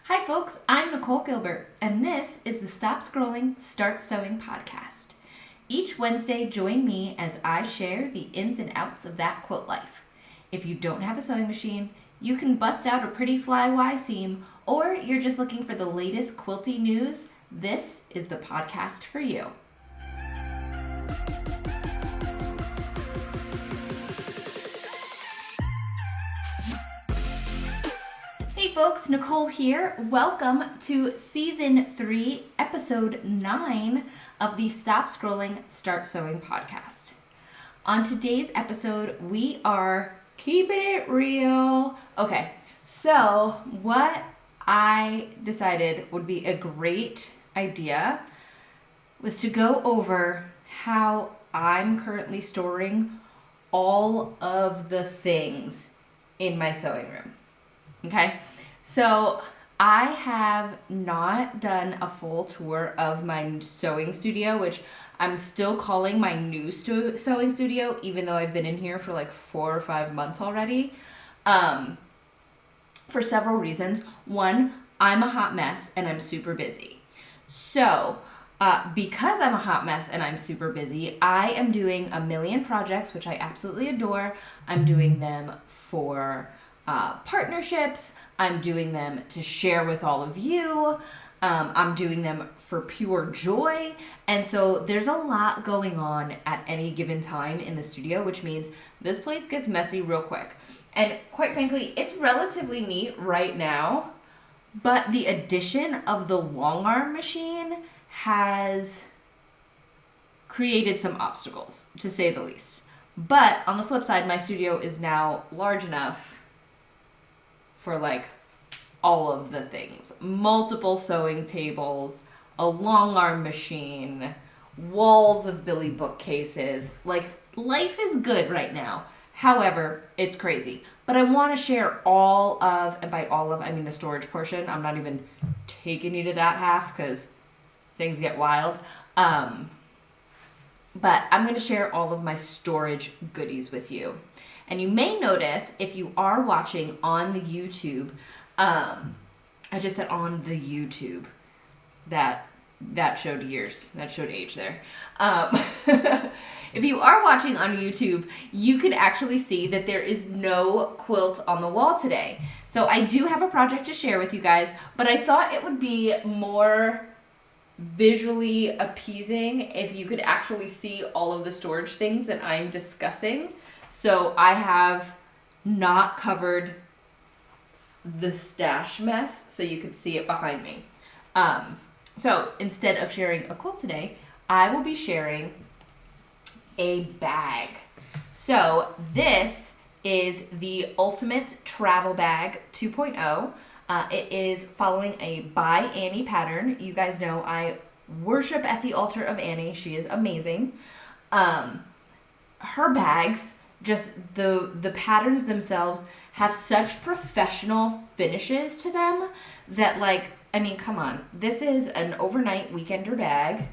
Hi folks, I'm Nicole Gilbert, and this is the Stop Scrolling, Start Sewing podcast. Each Wednesday, join me as I share the ins and outs of that quilt life. If you don't have a sewing machine, you can bust out a pretty fly Y seam, or you're just looking for the latest quilty news, this is the podcast for you. Hey folks, Nicole here. Welcome to Season 3, Episode 9 of the Stop Scrolling, Start Sewing podcast. On today's episode, we are keeping it real. Okay, so what I decided would be a great idea was to go over how I'm currently storing all of the things in my sewing room. Okay, so I have not done a full tour of my sewing studio, which I'm still calling my new sewing studio, even though I've been in here for like 4 or 5 months already, for several reasons. One, I'm a hot mess and I'm super busy. So because I'm a hot mess and I'm super busy, I am doing a million projects, which I absolutely adore. I'm doing them for partnerships. I'm doing them to share with all of you. I'm doing them for pure joy. And so there's a lot going on at any given time in the studio, which means this place gets messy real quick. And quite frankly, it's relatively neat right now, but the addition of the long arm machine has created some obstacles, to say the least. But on the flip side, my studio is now large enough for like all of the things. Multiple sewing tables, a long arm machine, walls of Billy bookcases. Like, life is good right now. However, it's crazy. But I want to share all of, and by all of, I mean the storage portion. I'm not even taking you to that half because things get wild. But I'm going to share all of my storage goodies with you. And you may notice, if you are watching on the YouTube, I just said on the YouTube, that showed years, that showed age there. If you are watching on YouTube, you could actually see that there is no quilt on the wall today. So I do have a project to share with you guys, but I thought it would be more visually appeasing if you could actually see all of the storage things that I'm discussing. So I have not covered the stash mess so you could see it behind me. So instead of sharing a quilt today, I will be sharing a bag. So this is the Ultimate Travel Bag 2.0. It is following a by Annie pattern. You guys know I worship at the altar of Annie. She is amazing. Her bags, just the patterns themselves have such professional finishes to them that, like, I mean, come on. This is an overnight weekender bag.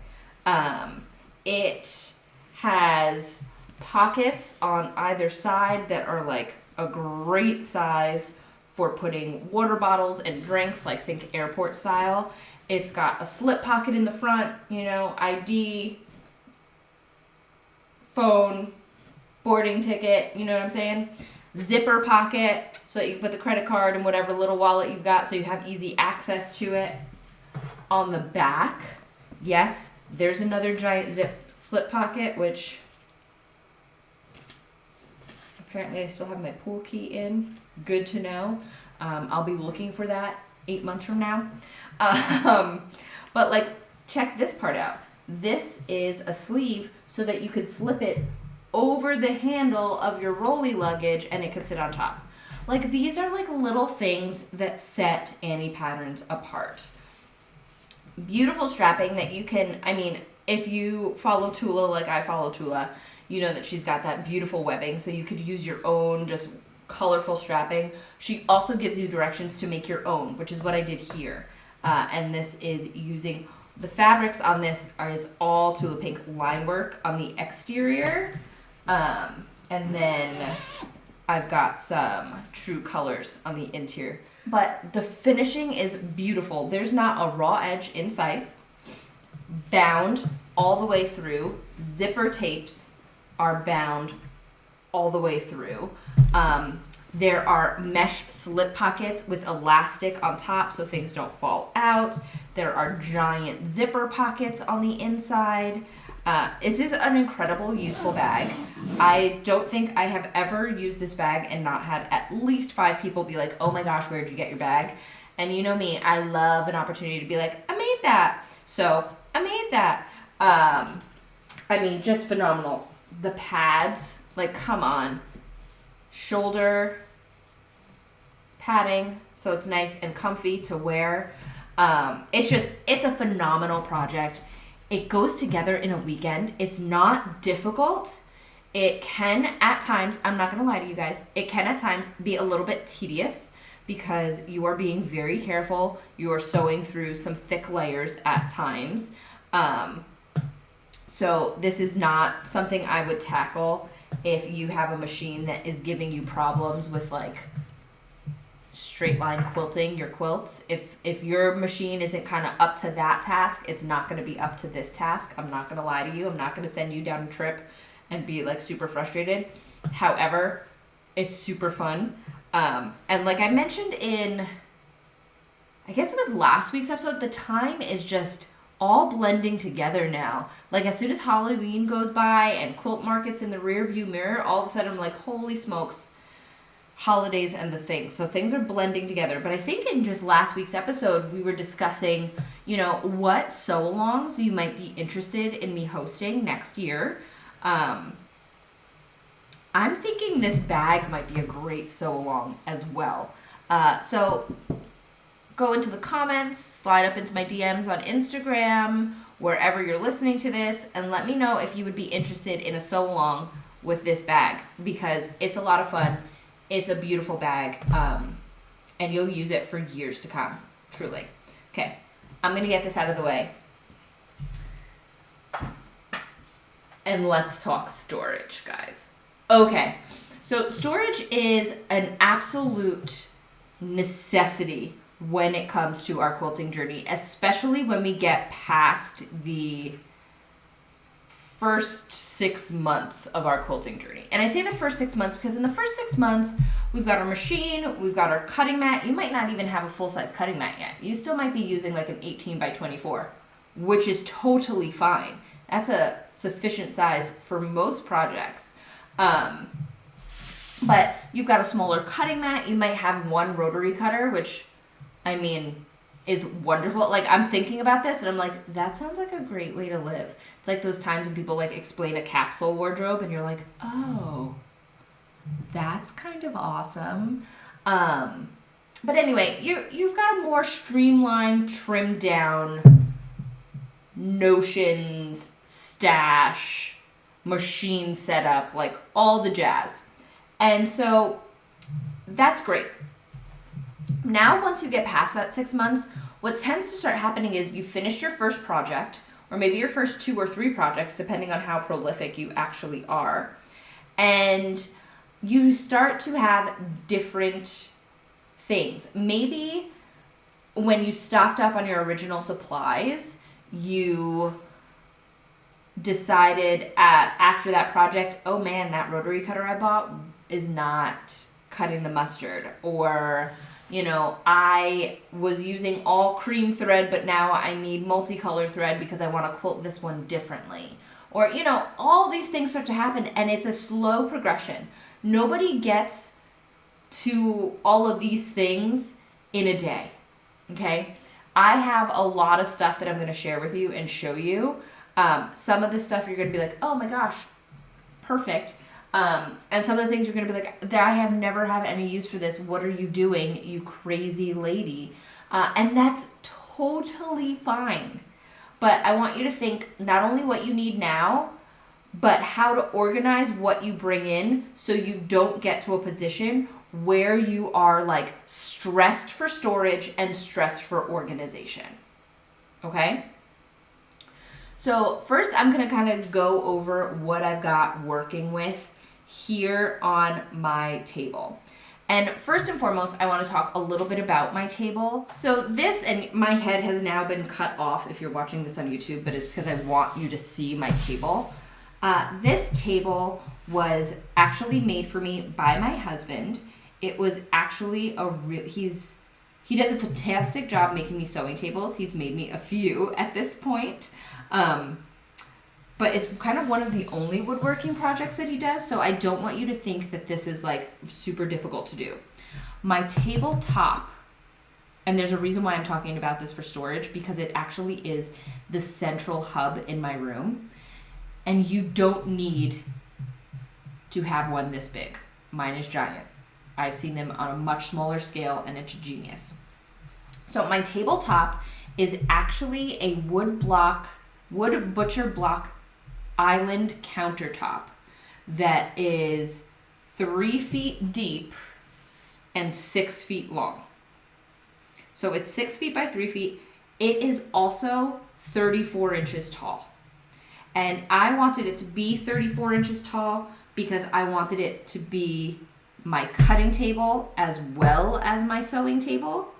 It has pockets on either side that are like a great size for putting water bottles and drinks, like think airport style. It's got a slip pocket in the front, ID, phone, boarding ticket, you know what I'm saying? Zipper pocket, so that you can put the credit card and whatever little wallet you've got so you have easy access to it. On the back, yes, there's another giant zip slip pocket, which apparently I still have my pool key in. Good to know. I'll be looking for that 8 months from now. But like, check this part out. This is a sleeve so that you could slip it over the handle of your rolly luggage and it could sit on top. Like, these are like little things that set Annie patterns apart. Beautiful strapping that you can, I mean, if you follow Tula like I follow Tula, you know that she's got that beautiful webbing, so you could use your own just colorful strapping. She also gives you directions to make your own, which is what I did here. And this is using, the fabrics on this is all Tula Pink line work on the exterior. And then I've got some true colors on the interior. But the finishing is beautiful. There's not a raw edge in sight. Bound all the way through. Zipper tapes are bound all the way through. There are mesh slip pockets with elastic on top so things don't fall out. There are giant zipper pockets on the inside. This is an incredible, useful bag. I don't think I have ever used this bag and not had at least 5 people be like, oh my gosh, where'd you get your bag? And you know me, I love an opportunity to be like, I made that. So I made that. I mean, just phenomenal. The pads, like, come on. Shoulder padding, so it's nice and comfy to wear. It's a phenomenal project. It goes together in a weekend. It's not difficult. It can at times, I'm not gonna lie to you guys, it can at times be a little bit tedious because you are being very careful. You are sewing through some thick layers at times. So this is not something I would tackle if you have a machine that is giving you problems with like straight line quilting your quilts. If your machine isn't kind of up to that task, it's not going to be up to this task. I'm not going to lie to you. I'm not going to send you down a trip and be like super frustrated. However, it's super fun. And like I mentioned in, I guess it was last week's episode, the time is just all blending together now. Like as soon as Halloween goes by and quilt market's in the rear view mirror, all of a sudden I'm like, holy smokes, holidays and the things. So things are blending together. But I think in just last week's episode, we were discussing, you know, what sew-alongs you might be interested in me hosting next year. I'm thinking this bag might be a great sew-along as well. So go into the comments, slide up into my DMs on Instagram, wherever you're listening to this, and let me know if you would be interested in a sew-along with this bag, because it's a lot of fun. It's a beautiful bag, and you'll use it for years to come, truly. Okay, I'm going to get this out of the way. And let's talk storage, guys. Okay, so storage is an absolute necessity when it comes to our quilting journey, especially when we get past the first 6 months of our quilting journey. And I say the first 6 months because in the first 6 months, we've got our machine, we've got our cutting mat. You might not even have a full-size cutting mat yet. You still might be using like an 18 by 24, which is totally fine. That's a sufficient size for most projects. But you've got a smaller cutting mat. You might have one rotary cutter, which, I mean, is wonderful. Like, I'm thinking about this and I'm like, that sounds like a great way to live. It's like those times when people like explain a capsule wardrobe and you're like, oh, that's kind of awesome. But anyway, you've got a more streamlined, trimmed down notions, stash, machine setup, like all the jazz. And so that's great. Now, once you get past that 6 months, what tends to start happening is you finish your first project, or maybe your first 2 or 3 projects, depending on how prolific you actually are. And you start to have different things. Maybe when you stocked up on your original supplies, you decided after that project, oh man, that rotary cutter I bought is not cutting the mustard. Or, you know, I was using all cream thread, but now I need multicolor thread because I want to quilt this one differently. Or, you know, all these things start to happen and it's a slow progression. Nobody gets to all of these things in a day, okay? I have a lot of stuff that I'm going to share with you and show you. Some of the stuff you're going to be like, oh my gosh, perfect. And some of the things you're going to be like, I have never had any use for this. What are you doing, you crazy lady? And that's totally fine. But I want you to think not only what you need now, but how to organize what you bring in so you don't get to a position where you are like stressed for storage and stressed for organization. Okay? So first I'm going to kind of go over what I've got working with here on my table. And first and foremost, I want to talk a little bit about my table. So this, and my head has now been cut off if you're watching this on YouTube, but it's because I want you to see my table. This table was actually made for me by my husband. It was actually he does a fantastic job making me sewing tables. He's made me a few at this point. But it's kind of one of the only woodworking projects that he does, so I don't want you to think that this is like super difficult to do. My tabletop, and there's a reason why I'm talking about this for storage, because it actually is the central hub in my room, and you don't need to have one this big. Mine is giant. I've seen them on a much smaller scale, and it's genius. So my tabletop is actually a wood butcher block island countertop that is 3 feet deep and 6 feet long. So it's 6 feet by 3 feet. It is also 34 inches tall. And I wanted it to be 34 inches tall because I wanted it to be my cutting table as well as my sewing table.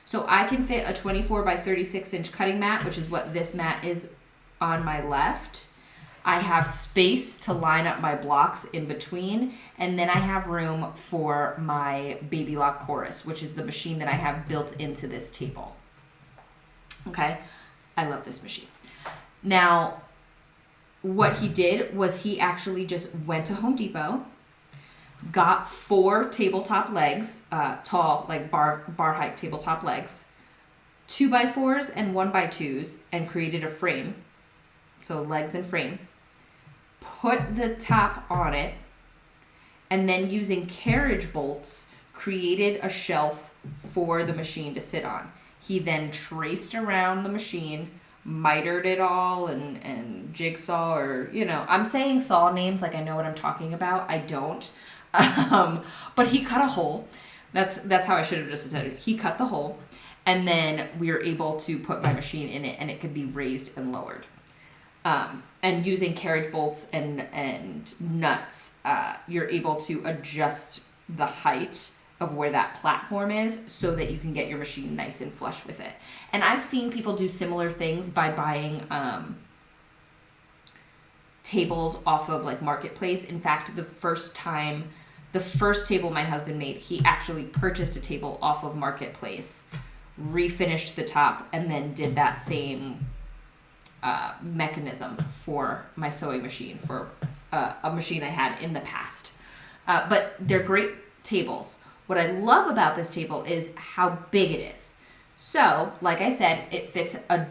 So I can fit a 24 by 36 inch cutting mat, which is what this mat is on my left. I have space to line up my blocks in between, and then I have room for my Baby Lock Chorus, which is the machine that I have built into this table. Okay, I love this machine. Now, what he did was he actually just went to Home Depot, got 4 tabletop legs, tall, like bar height tabletop legs, 2x4s and 1x2s, and created a frame. So legs and frame. Put the top on it, and then using carriage bolts, created a shelf for the machine to sit on. He then traced around the machine, mitered it all, and jigsaw, or, I'm saying saw names like I know what I'm talking about. I don't. But he cut a hole. That's how I should have just said it. He cut the hole, and then we were able to put my machine in it, and it could be raised and lowered. And using carriage bolts and nuts, you're able to adjust the height of where that platform is so that you can get your machine nice and flush with it. And I've seen people do similar things by buying tables off of like Marketplace. In fact, the first table my husband made, he actually purchased a table off of Marketplace, refinished the top, and then did that same mechanism for my sewing machine, for a machine I had in the past. But they're great tables. What I love about this table is how big it is. So, like I said, it fits a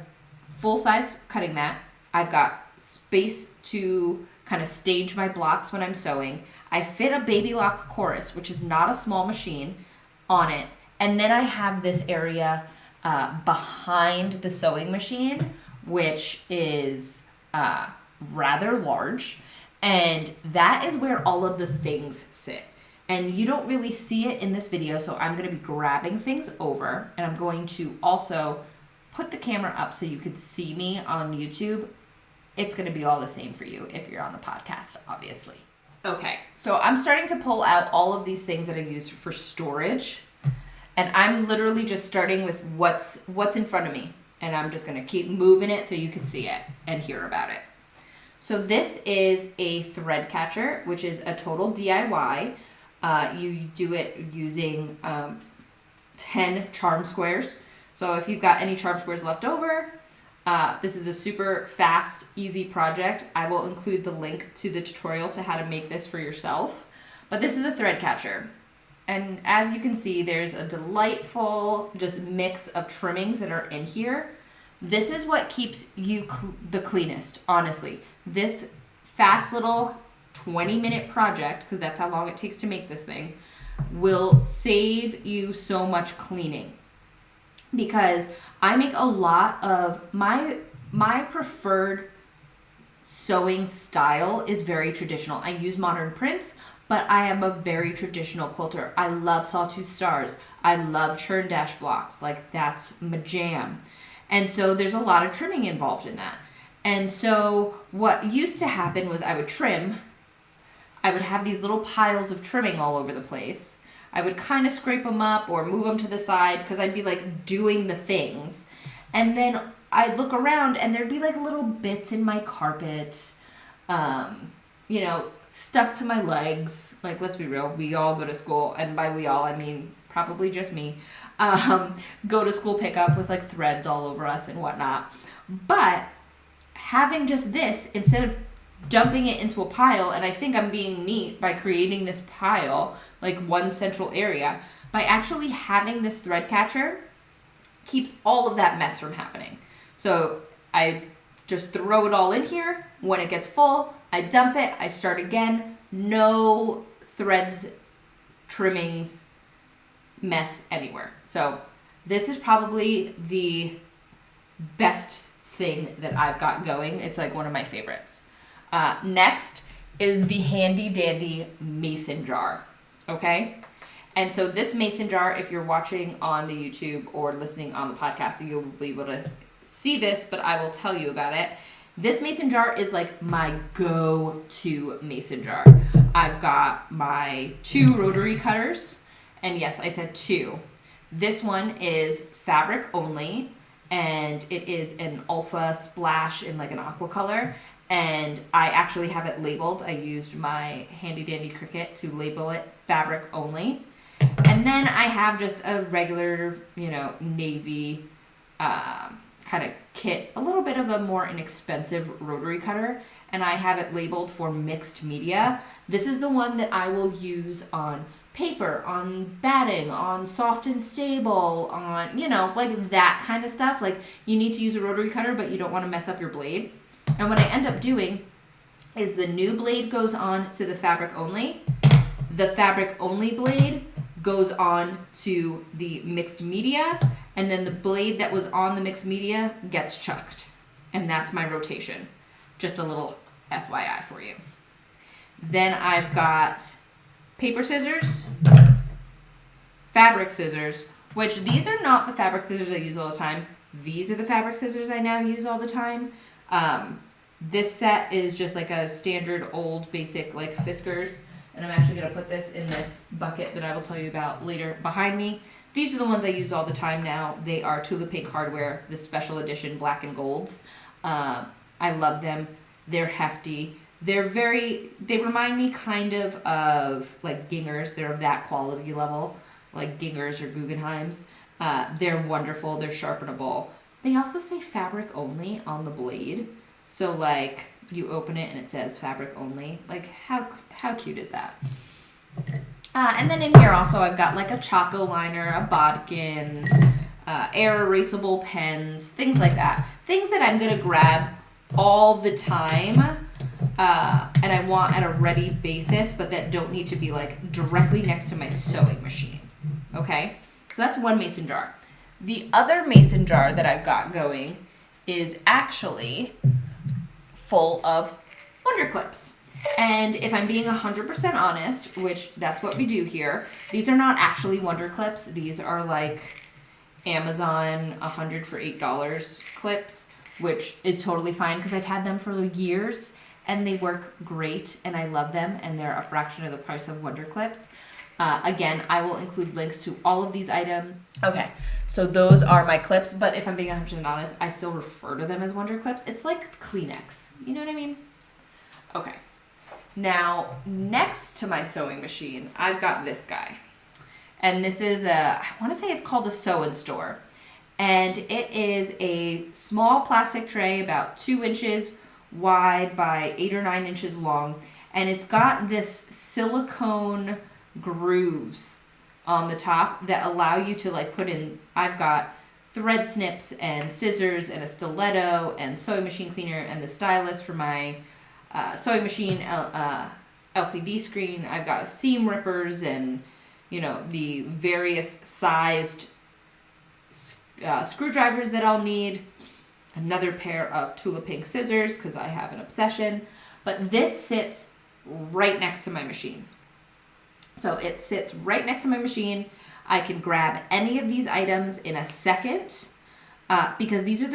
full-size cutting mat. I've got space to kind of stage my blocks when I'm sewing. I fit a Baby Lock Chorus, which is not a small machine, on it. And then I have this area behind the sewing machine, which is rather large, and that is where all of the things sit. And you don't really see it in this video, so I'm going to be grabbing things over, and I'm going to also put the camera up so you could see me on YouTube. It's going to be all the same for you if you're on the podcast, obviously. Okay, so I'm starting to pull out all of these things that I use for storage, and I'm literally just starting with what's in front of me. And I'm just going to keep moving it so you can see it and hear about it. So this is a thread catcher, which is a total DIY. You do it using 10 charm squares. So if you've got any charm squares left over, this is a super fast, easy project. I will include the link to the tutorial to how to make this for yourself. But this is a thread catcher. And as you can see, there's a delightful just mix of trimmings that are in here. This is what keeps you the cleanest, honestly. This fast little 20-minute project, because that's how long it takes to make this thing, will save you so much cleaning. Because I make a lot of my preferred sewing style is very traditional. I use modern prints, but I am a very traditional quilter. I love sawtooth stars. I love churn dash blocks. Like, that's my jam. And so there's a lot of trimming involved in that. And so what used to happen was I would trim, I would have these little piles of trimming all over the place. I would kind of scrape them up or move them to the side because I'd be like doing the things. And then I'd look around and there'd be like little bits in my carpet, stuck to my legs. Like, let's be real, we all go to school, and by we all, I mean probably just me, go to school pickup with like threads all over us and whatnot. But having just this, instead of dumping it into a pile, and I think I'm being neat by creating this pile, like one central area, by actually having this thread catcher, keeps all of that mess from happening. So I just throw it all in here. When it gets full, I dump it, I start again. No threads, trimmings, mess anywhere. So this is probably the best thing that I've got going. It's like one of my favorites. Next is the handy dandy mason jar. Okay? And so this mason jar, if you're watching on the YouTube or listening on the podcast, you'll be able to see this, but I will tell you about it. This mason jar is like my go-to mason jar. I've got my 2 rotary cutters, and yes, I said 2. This one is fabric only, and it is an alpha splash in like an aqua color, and I actually have it labeled. I used my handy dandy Cricut to label it fabric only. And then I have just a regular, navy kind of kit, a little bit of a more inexpensive rotary cutter, and I have it labeled for mixed media. This is the one that I will use on paper, on batting, on soft and stable, on, like that kind of stuff. Like, you need to use a rotary cutter, but you don't want to mess up your blade. And what I end up doing is the new blade goes on to the fabric only. The fabric only blade goes on to the mixed media, and then the blade that was on the mixed media gets chucked. And that's my rotation. Just a little FYI for you. Then I've got paper scissors, fabric scissors, which these are not the fabric scissors I use all the time. These are the fabric scissors I now use all the time. This set is just like a standard old basic like Fiskars. And I'm actually going to put this in this bucket that I will tell you about later behind me. These are the ones I use all the time now. They are Tula Pink Hardware, the special edition black and golds. I love them. They're hefty. They remind me kind of like Gingers. They're of that quality level, like Gingers or Guggenheims. They're wonderful. They're sharpenable. They also say fabric only on the blade. So like you open it and it says fabric only. Like how cute is that? And then in here also I've got like a Choco liner, a bodkin, air erasable pens, things like that. Things that I'm going to grab all the time and I want at a ready basis, but that don't need to be like directly next to my sewing machine. Okay? So that's one mason jar. The other mason jar that I've got going is actually full of Wonder Clips. And if I'm being 100% honest, which that's what we do here, these are not actually Wonder Clips. These are like Amazon 100 for $8 clips, which is totally fine because I've had them for years and they work great and I love them and they're a fraction of the price of Wonder Clips. Again, I will include links to all of these items. Okay, so those are my clips, but if I'm being 100% honest, I still refer to them as Wonder Clips. It's like Kleenex, you know what I mean? Okay, now next to my sewing machine, I've got this guy. And this is I want to say it's called a Sew and Store. And it is a small plastic tray about 2 inches wide by 8 or 9 inches long. And it's got this silicone grooves on the top that allow you to like put in, I've got thread snips and scissors and a stiletto and sewing machine cleaner and the stylus for my sewing machine LCD screen. I've got seam rippers and the various sized screwdrivers that I'll need, another pair of Tula Pink scissors because I have an obsession, but this sits right next to my machine. So it sits right next to my machine. I can grab any of these items in a second because these are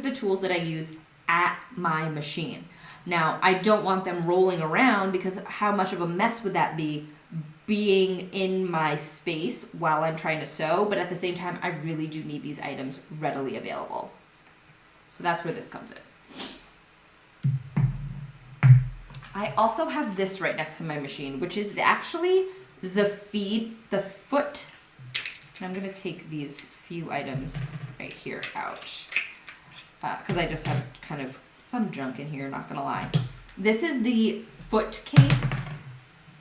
the tools that I use at my machine. Now, I don't want them rolling around because how much of a mess would that be being in my space while I'm trying to sew, but at the same time, I really do need these items readily available. So that's where this comes in. I also have this right next to my machine, which is actually the foot. And I'm gonna take these few items right here out because I just have kind of some junk in here, not gonna lie. This is the foot case.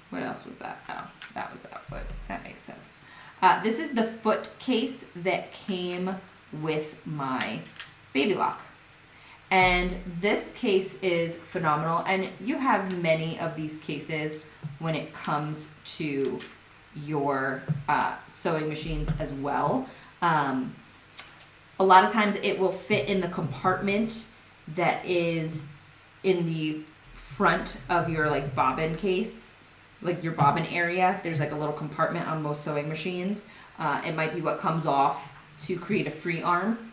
What else was that? Oh, that was that foot. That makes sense. This is the foot case that came with my baby lock. And this case is phenomenal. And you have many of these cases when it comes to your sewing machines as well. A lot of times it will fit in the compartment that is in the front of your like bobbin case, like your bobbin area. There's like a little compartment on most sewing machines. It might be what comes off to create a free arm.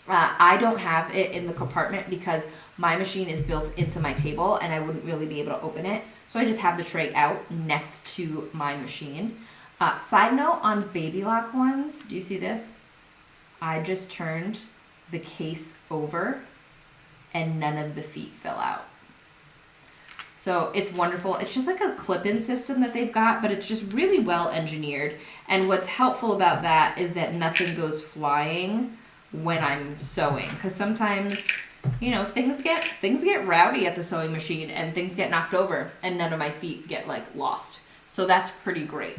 I don't have it in the compartment because my machine is built into my table and I wouldn't really be able to open it. So I just have the tray out next to my machine. Side note on baby lock ones, do you see this? I just turned the case over and none of the feet fell out. So it's wonderful. It's just like a clip-in system that they've got, but it's just really well engineered. And what's helpful about that is that nothing goes flying when I'm sewing, because sometimes, you know, things get rowdy at the sewing machine and things get knocked over and none of my feet get like lost. So that's pretty great.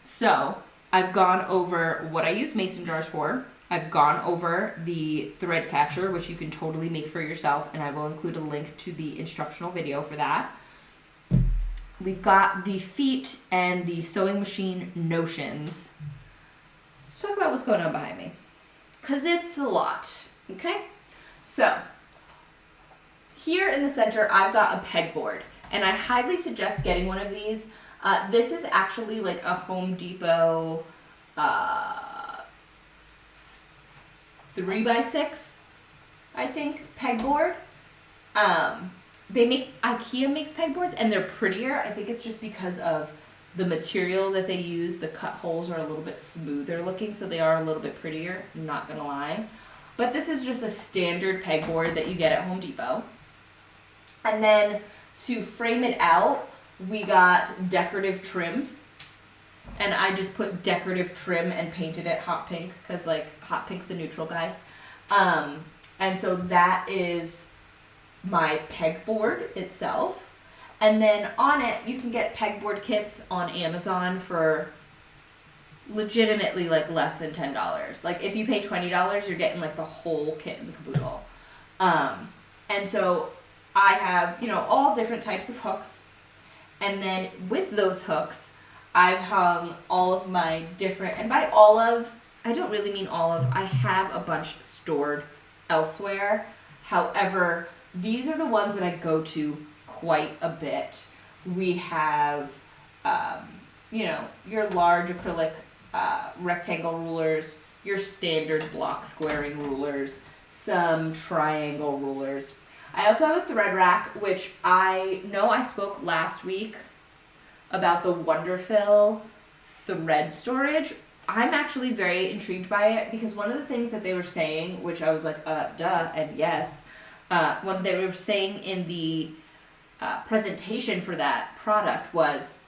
So I've gone over what I use mason jars for. I've gone over the thread catcher, which you can totally make for yourself, and I will include a link to the instructional video for that. We've got the feet and the sewing machine notions. Let's talk about what's going on behind me, because it's a lot, okay? So here in the center, I've got a pegboard, and I highly suggest getting one of these. This is actually like a Home Depot 3x6, I think, pegboard. IKEA makes pegboards and they're prettier. I think it's just because of the material that they use. The cut holes are a little bit smoother looking, so they are a little bit prettier, I'm not gonna lie. But this is just a standard pegboard that you get at Home Depot. And then to frame it out, we got decorative trim. And I just put decorative trim and painted it hot pink because like hot pink's a neutral, guys. And so that is my pegboard itself. And then on it, you can get pegboard kits on Amazon for legitimately like less than $10. Like if you pay $20, you're getting like the whole kit and caboodle. And so I have, you know, all different types of hooks. And then with those hooks, I've hung all of my different, and by all of, I don't really mean all of, I have a bunch stored elsewhere. However, these are the ones that I go to quite a bit. We have, you know, your large acrylic rectangle rulers, your standard block squaring rulers, some triangle rulers. I also have a thread rack, which I know I spoke last week about the Wonderfill thread storage. I'm actually very intrigued by it because one of the things that they were saying, which I was like, duh, and yes, what they were saying in the presentation for that product was,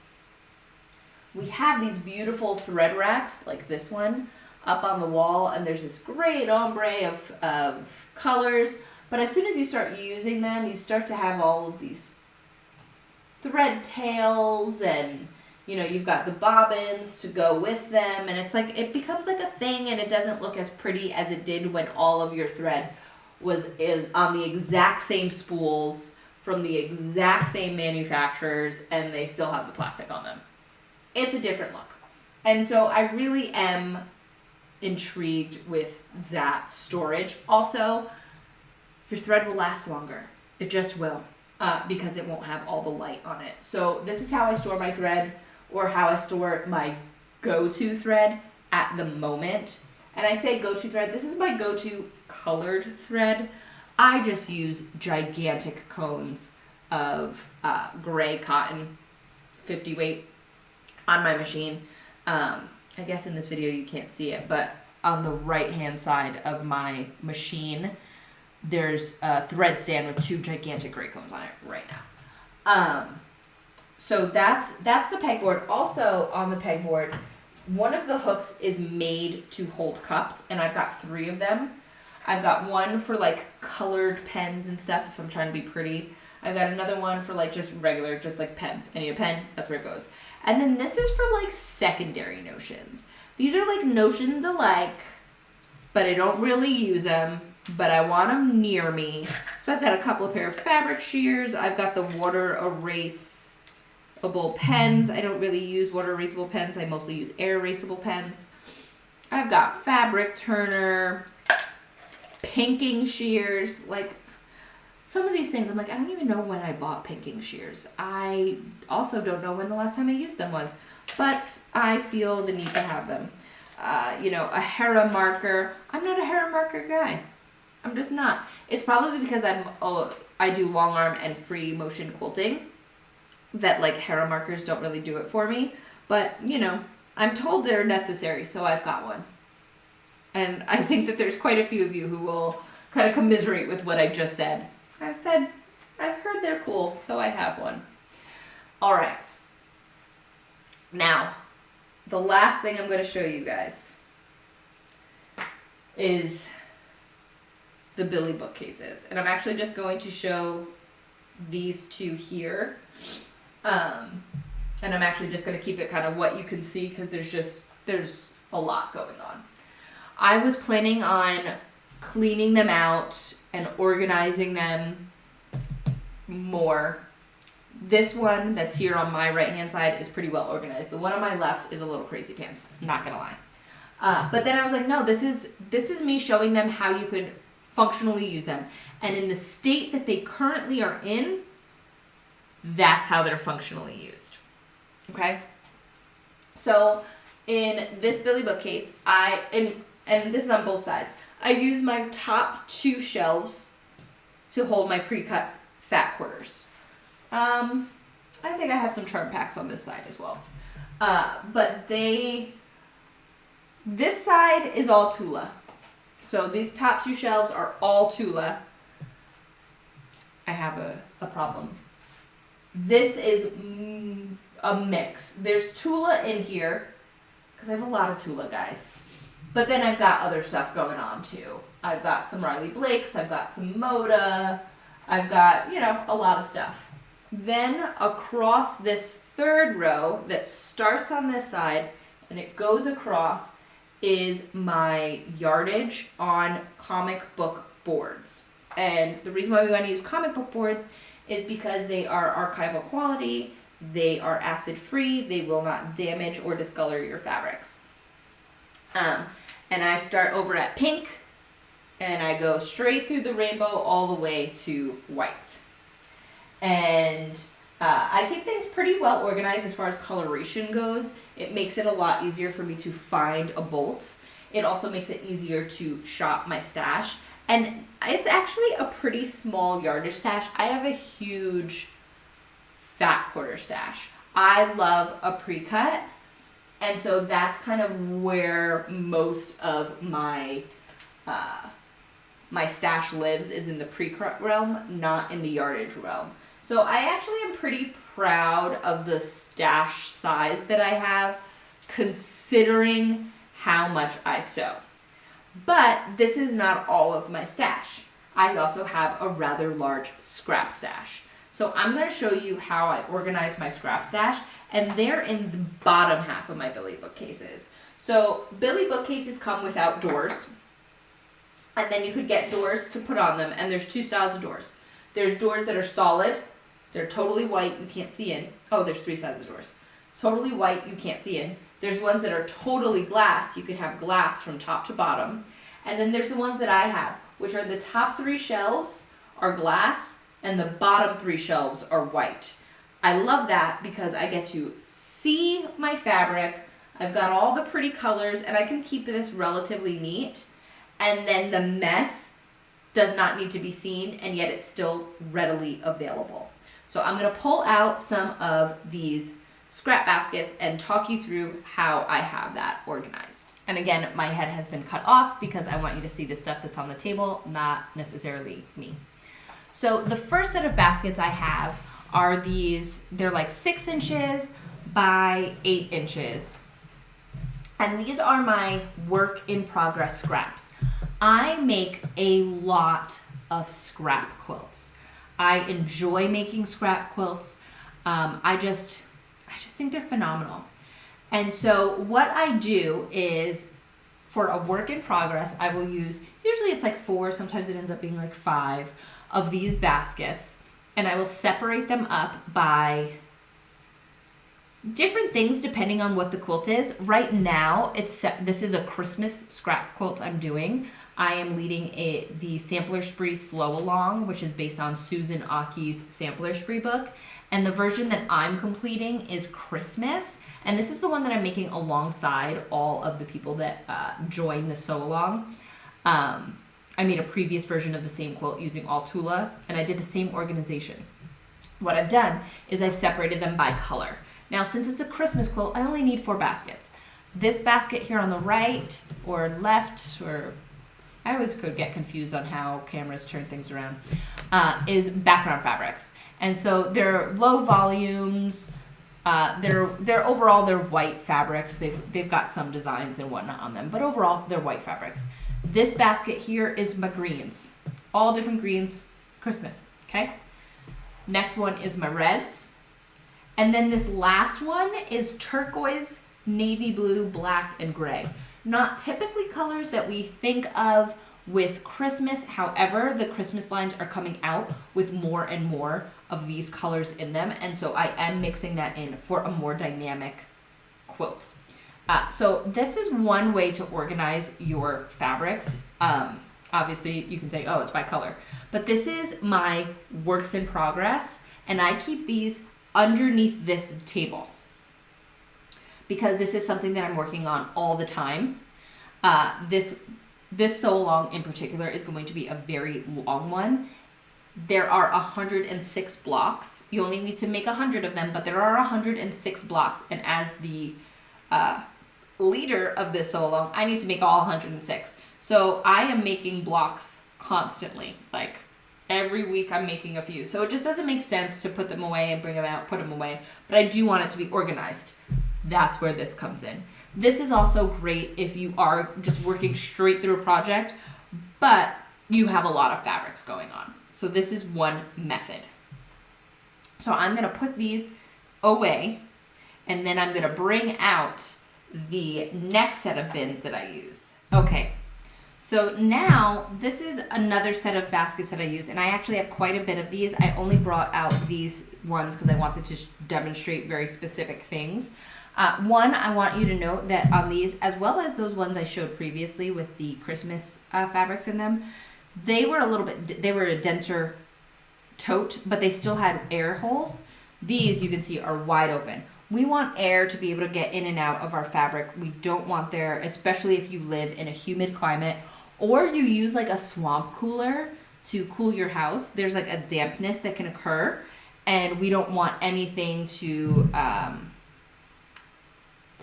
we have these beautiful thread racks, like this one, up on the wall, and there's this great ombre of colors, but as soon as you start using them, you start to have all of these thread tails, and you know, you've got the bobbins to go with them, and it's like it becomes like a thing, and it doesn't look as pretty as it did when all of your thread was on the exact same spools from the exact same manufacturers, and they still have the plastic on them. It's a different look. And so I really am intrigued with that storage. Also, your thread will last longer. It just will. Because it won't have all the light on it. So this is how I store my thread, or how I store my go-to thread at the moment. And I say go-to thread, this is my go-to colored thread. I just use gigantic cones of gray cotton, 50 weight, on my machine. I guess in this video you can't see it, but on the right hand side of my machine, there's a thread stand with 2 gigantic gray cones on it right now. So that's the pegboard. Also on the pegboard, one of the hooks is made to hold cups, and I've got 3 of them. I've got one for like colored pens and stuff if I'm trying to be pretty. I've got another one for like just regular, just like pens. I need a pen, that's where it goes. And then this is for like secondary notions. These are like notions alike, but I don't really use them, but I want them near me. So I've got a couple of pair of fabric shears. I've got the water erasable pens. I don't really use water erasable pens. I mostly use air erasable pens. I've got fabric turner, pinking shears. Like some of these things, I'm like, I don't even know when I bought pinking shears. I also don't know when the last time I used them was, but I feel the need to have them. A Hera marker. I'm not a Hera marker guy. I'm just not. It's probably because I do long arm and free motion quilting that like Hera markers don't really do it for me. But, I'm told they're necessary, so I've got one. And I think that there's quite a few of you who will kind of commiserate with what I just said. I've heard they're cool, so I have one. All right. Now, the last thing I'm going to show you guys is the Billy bookcases. And I'm actually just going to show these 2 here. And I'm actually just going to keep it kind of what you can see because there's a lot going on. I was planning on cleaning them out and organizing them more. This one that's here on my right hand side is pretty well organized. The one on my left is a little crazy pants, not gonna lie. But then I was like, no, this is me showing them how you could functionally use them. And in the state that they currently are in, that's how they're functionally used. Okay? So in this Billy bookcase, and this is on both sides, I use my top 2 shelves to hold my pre-cut fat quarters. I think I have some charm packs on this side as well. But this side is all Tula. So these top 2 shelves are all Tula. I have a problem. This is a mix. There's Tula in here, because I have a lot of Tula, guys. But then I've got other stuff going on too. I've got some Riley Blakes, I've got some Moda, I've got, a lot of stuff. Then across this 3rd row that starts on this side and it goes across is my yardage on comic book boards. And the reason why we want to use comic book boards is because they are archival quality, they are acid free, they will not damage or discolor your fabrics. And I start over at pink, and I go straight through the rainbow all the way to white. And I keep things pretty well organized as far as coloration goes. It makes it a lot easier for me to find a bolt. It also makes it easier to shop my stash. And it's actually a pretty small yardage stash. I have a huge fat quarter stash. I love a pre-cut. And so that's kind of where most of my my stash lives, is in the pre-cut realm, not in the yardage realm. So I actually am pretty proud of the stash size that I have, considering how much I sew. But this is not all of my stash. I also have a rather large scrap stash. So I'm going to show you how I organize my scrap stash, and they're in the bottom half of my Billy bookcases. So Billy bookcases come without doors, and then you could get doors to put on them, and there's 2 styles of doors. There's doors that are solid, they're totally white, you can't see in. Oh, there's 3 sizes of doors. Totally white, you can't see in. There's ones that are totally glass, you could have glass from top to bottom. And then there's the ones that I have, which are the top 3 shelves are glass, and the bottom 3 shelves are white. I love that because I get to see my fabric, I've got all the pretty colors, and I can keep this relatively neat. And then the mess does not need to be seen, and yet it's still readily available. So I'm going to pull out some of these scrap baskets and talk you through how I have that organized. And again, my head has been cut off because I want you to see the stuff that's on the table, not necessarily me. So the first set of baskets I have are these, they're like 6 inches by 8 inches. And these are my work in progress scraps. I make a lot of scrap quilts. I enjoy making scrap quilts. I just think they're phenomenal. And so what I do is, for a work in progress, I will use, usually it's like 4, sometimes it ends up being like 5 of these baskets, and I will separate them up by different things depending on what the quilt is. Right now, this is a Christmas scrap quilt I'm doing. I am leading the Sampler Spree Slow Along, which is based on Susan Aki's Sampler Spree book. And the version that I'm completing is Christmas. And this is the one that I'm making alongside all of the people that join the sew along. I made a previous version of the same quilt using all Tula, and I did the same organization. What I've done is I've separated them by color. Now, since it's a Christmas quilt, I only need 4 baskets. This basket here on the right or left, or I always could get confused on how cameras turn things around, is background fabrics. And so they're low volumes. They're overall they're white fabrics. They've got some designs and whatnot on them, but overall they're white fabrics. This basket here is my greens, all different greens, Christmas. Okay. Next one is my reds, and then this last one is turquoise, navy blue, black, and gray. Not typically colors that we think of with Christmas. However, the Christmas lines are coming out with more and more of these colors in them. And so I am mixing that in for a more dynamic quilt. So this is one way to organize your fabrics. Obviously, you can say, oh, it's by color. But this is my works in progress. And I keep these underneath this table, because this is something that I'm working on all the time. This sew along in particular is going to be a very long one. There are 106 blocks. You only need to make 100 of them, but there are 106 blocks. And as the leader of this sew along, I need to make all 106. So I am making blocks constantly. Like every week I'm making a few. So it just doesn't make sense to put them away and bring them out, put them away. But I do want it to be organized. That's where this comes in. This is also great if you are just working straight through a project, but you have a lot of fabrics going on. So this is one method. So I'm going to put these away, and then I'm going to bring out the next set of bins that I use. Okay, so now this is another set of baskets that I use, and I actually have quite a bit of these. I only brought out these ones because I wanted to demonstrate very specific things. One, I want you to note that on these, as well as those ones I showed previously with the Christmas fabrics in them, they were a denser tote, but they still had air holes. These, you can see, are wide open. We want air to be able to get in and out of our fabric. We don't want there, especially if you live in a humid climate, or you use like a swamp cooler to cool your house. There's like a dampness that can occur, and we don't want anything to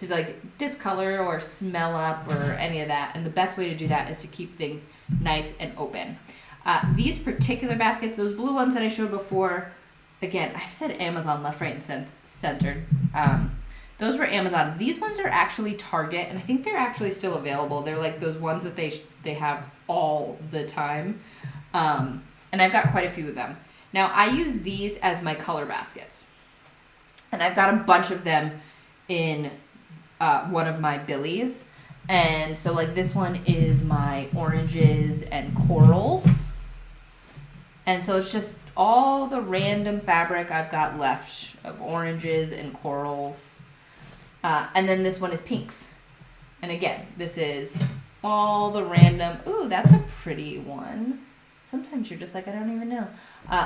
like discolor or smell up or any of that. And the best way to do that is to keep things nice and open. These particular baskets, those blue ones that I showed before, again, I've said Amazon left, right, and centered. Those were Amazon. These ones are actually Target, and I think they're actually still available. They're like those ones that they have all the time. And I've got quite a few of them. Now, I use these as my color baskets. And I've got a bunch of them in one of my billies. And so like this one is my oranges and corals. And so it's just all the random fabric I've got left of oranges and corals. And then this one is pinks. And again, this is all the random, ooh, that's a pretty one. Sometimes you're just like, I don't even know.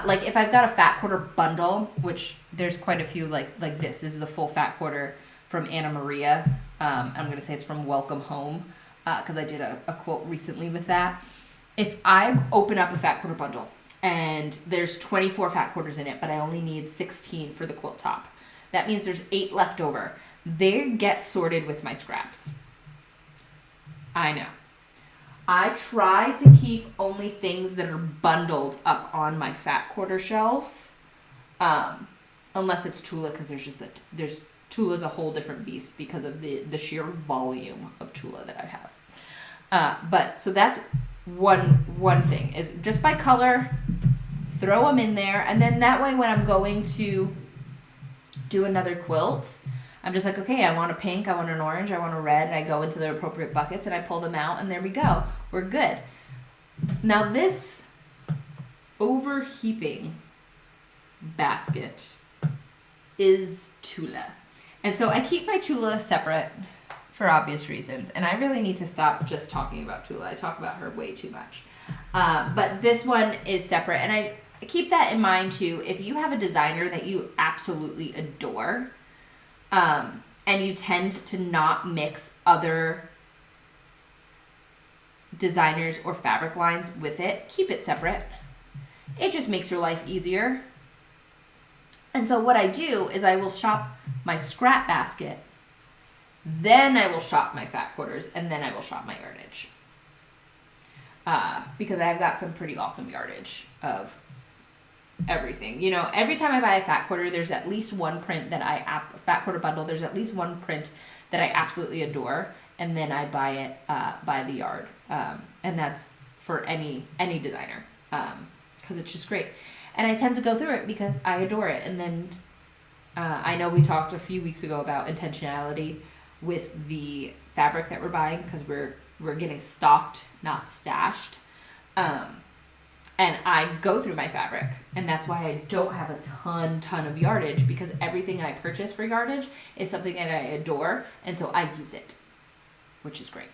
Like if I've got a fat quarter bundle, which there's quite a few like this. This is a full fat quarter from Anna Maria. I'm going to say it's from Welcome Home because I did a quote recently with that. if I open up a fat quarter bundle and there's 24 fat quarters in it, but I only need 16 for the quilt top, that means there's 8 left over. They get sorted with my scraps. I know. I try to keep only things that are bundled up on my fat quarter shelves, unless it's Tula, because there's Tula's a whole different beast because of the sheer volume of Tula that I have. But so that's one thing, is just by color, throw them in there, and then that way when I'm going to do another quilt, I'm just like, okay, I want a pink, I want an orange, I want a red, and I go into the appropriate buckets and I pull them out, and there we go. We're good. Now this overheaping basket is Tula. And so I keep my Tula separate for obvious reasons, and I really need to stop just talking about Tula. I talk about her way too much. But this one is separate, and I keep that in mind too. If you have a designer that you absolutely adore, and you tend to not mix other designers or fabric lines with it, keep it separate. It just makes your life easier. And so what I do is I will shop my scrap basket, then I will shop my fat quarters, and then I will shop my yardage. Because I've got some pretty awesome yardage of everything. You know, every time I buy a fat quarter, there's at least one print that fat quarter bundle, there's at least one print that I absolutely adore, and then I buy it by the yard. And that's for any designer, because it's just great. And I tend to go through it because I adore it. And then I know we talked a few weeks ago about intentionality with the fabric that we're buying, because we're getting stocked, not stashed. And I go through my fabric, and that's why I don't have a ton of yardage, because everything I purchase for yardage is something that I adore, and so I use it, which is great.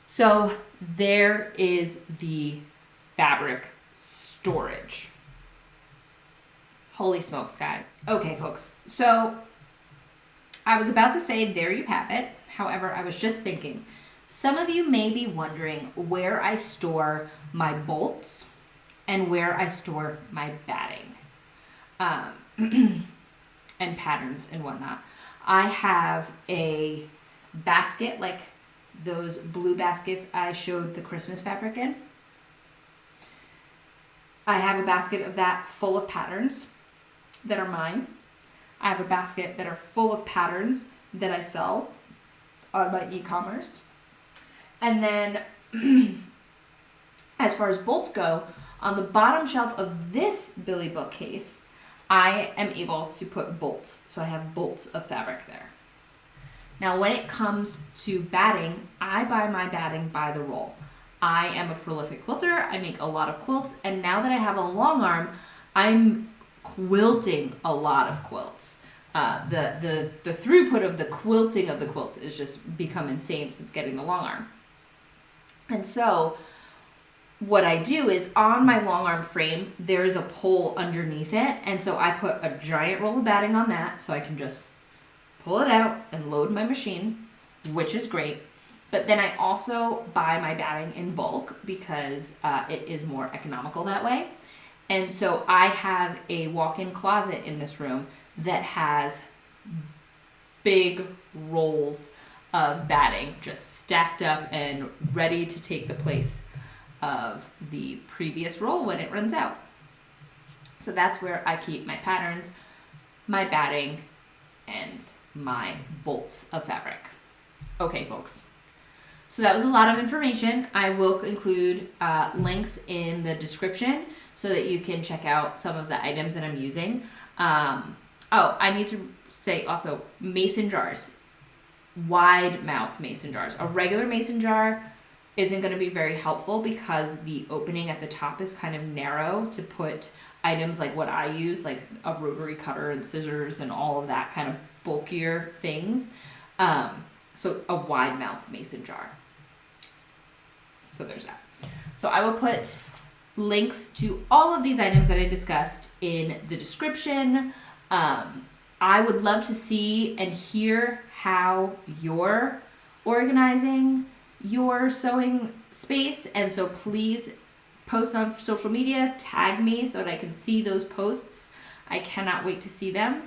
So there is the fabric storage. Holy smokes, guys. Okay, folks. So I was about to say, there you have it. However, I was just thinking, some of you may be wondering where I store my bolts and where I store my batting, and patterns and whatnot. I have a basket, like those blue baskets I showed the Christmas fabric in. I have a basket of that full of patterns that are mine. I have a basket that are full of patterns that I sell on my e-commerce. And then as far as bolts go, on the bottom shelf of this Billy bookcase, I am able to put bolts. So I have bolts of fabric there. Now, when it comes to batting, I buy my batting by the roll. I am a prolific quilter. I make a lot of quilts. And now that I have a long arm, I'm quilting a lot of quilts. The throughput of the quilting of the quilts is just become insane since getting the long arm. And so what I do is, on my long arm frame, there is a pole underneath it. And so I put a giant roll of batting on that, so I can just pull it out and load my machine, which is great. But then I also buy my batting in bulk because it is more economical that way. And so I have a walk-in closet in this room that has big rolls of batting just stacked up and ready to take the place of the previous roll when it runs out. So that's where I keep my patterns, my batting, and my bolts of fabric. Okay, folks. So that was a lot of information. I will include links in the description so that you can check out some of the items that I'm using. I need to say also, mason jars. Wide mouth mason jars. A regular mason jar isn't going to be very helpful because the opening at the top is kind of narrow to put items like what I use, like a rotary cutter and scissors and all of that kind of bulkier things. So a wide mouth mason jar. So there's that. So I will put links to all of these items that I discussed in the description. I would love to see and hear how you're organizing your sewing space. And so please post on social media, tag me so that I can see those posts. I cannot wait to see them.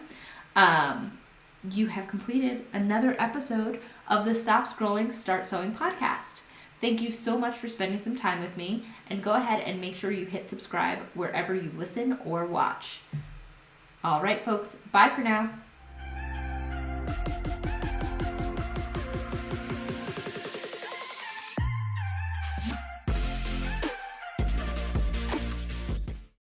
You have completed another episode of the Stop Scrolling, Start Sewing podcast. Thank you so much for spending some time with me, and go ahead and make sure you hit subscribe wherever you listen or watch. All right, folks, bye for now.